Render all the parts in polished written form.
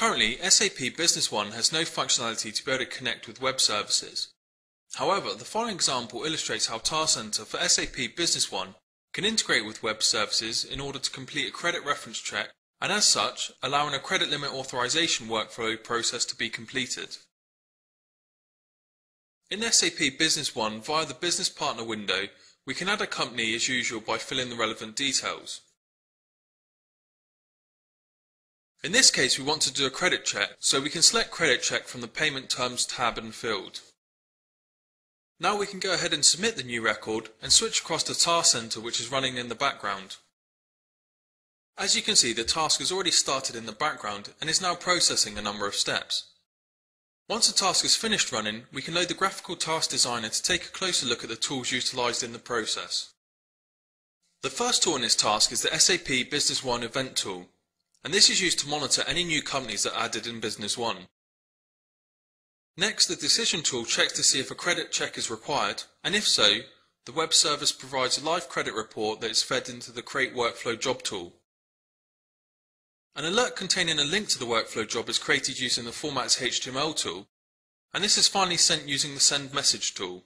Currently, SAP Business One has no functionality to be able to connect with web services. However, the following example illustrates how TaskCentre for SAP Business One can integrate with web services in order to complete a credit reference check and as such, allowing a credit limit authorization workflow process to be completed. In SAP Business One, via the Business Partner window, we can add a company as usual by filling the relevant details. In this case, we want to do a credit check, so we can select Credit Check from the Payment Terms tab and field. Now we can go ahead and submit the new record and switch across to TaskCentre, which is running in the background. As you can see, the task has already started in the background and is now processing a number of steps. Once the task is finished running, we can load the graphical task designer to take a closer look at the tools utilised in the process. The first tool in this task is the SAP Business One Event tool, and this is used to monitor any new companies that are added in Business One. Next, the Decision tool checks to see if a credit check is required, and if so, the web service provides a live credit report that is fed into the Create Workflow Job tool. An alert containing a link to the workflow job is created using the Formats HTML tool, and this is finally sent using the Send Message tool.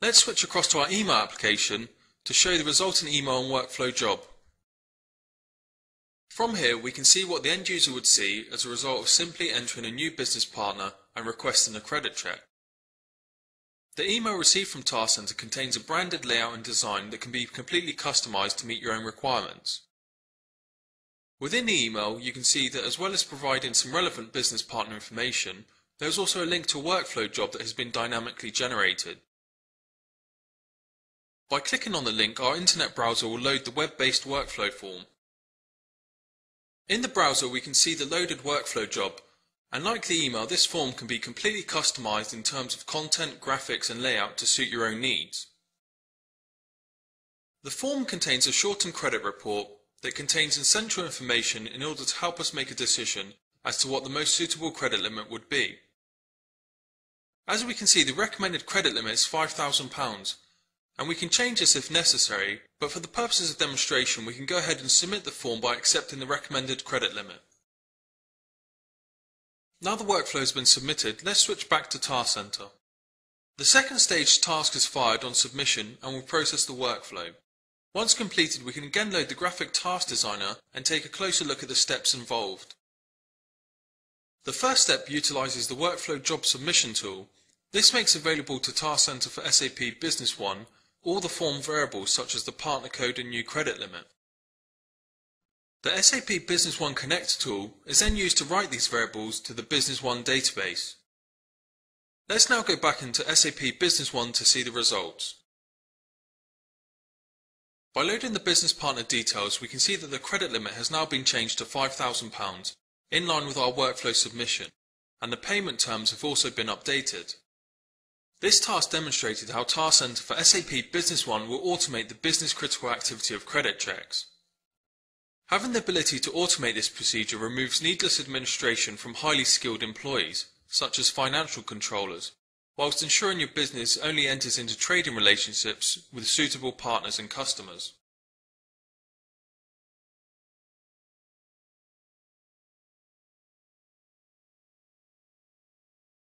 Let's switch across to our email application to show the resultant email and workflow job. From here, we can see what the end user would see as a result of simply entering a new business partner and requesting a credit check. The email received from TaskCentre contains a branded layout and design that can be completely customized to meet your own requirements. Within the email, you can see that as well as providing some relevant business partner information, there is also a link to a workflow job that has been dynamically generated. By clicking on the link, our internet browser will load the web-based workflow form. In the browser, we can see the loaded workflow job, and like the email, this form can be completely customized in terms of content, graphics and layout to suit your own needs. The form contains a shortened credit report that contains essential information in order to help us make a decision as to what the most suitable credit limit would be. As we can see, the recommended credit limit is £5,000, and we can change this if necessary, but for the purposes of demonstration we can go ahead and submit the form by accepting the recommended credit limit. Now the workflow has been submitted, let's switch back to TaskCentre. The second stage task is fired on submission and will process the workflow. Once completed, we can again load the graphic task designer and take a closer look at the steps involved. The first step utilises the workflow job submission tool. This makes available to TaskCentre for SAP Business One all the form variables such as the partner code and new credit limit. The SAP Business One Connector tool is then used to write these variables to the Business One database. Let's now go back into SAP Business One to see the results. By loading the business partner details, we can see that the credit limit has now been changed to £5,000, in line with our workflow submission, and the payment terms have also been updated. This task demonstrated how TaskCentre for SAP Business One will automate the business critical activity of credit checks. Having the ability to automate this procedure removes needless administration from highly skilled employees, such as financial controllers, whilst ensuring your business only enters into trading relationships with suitable partners and customers.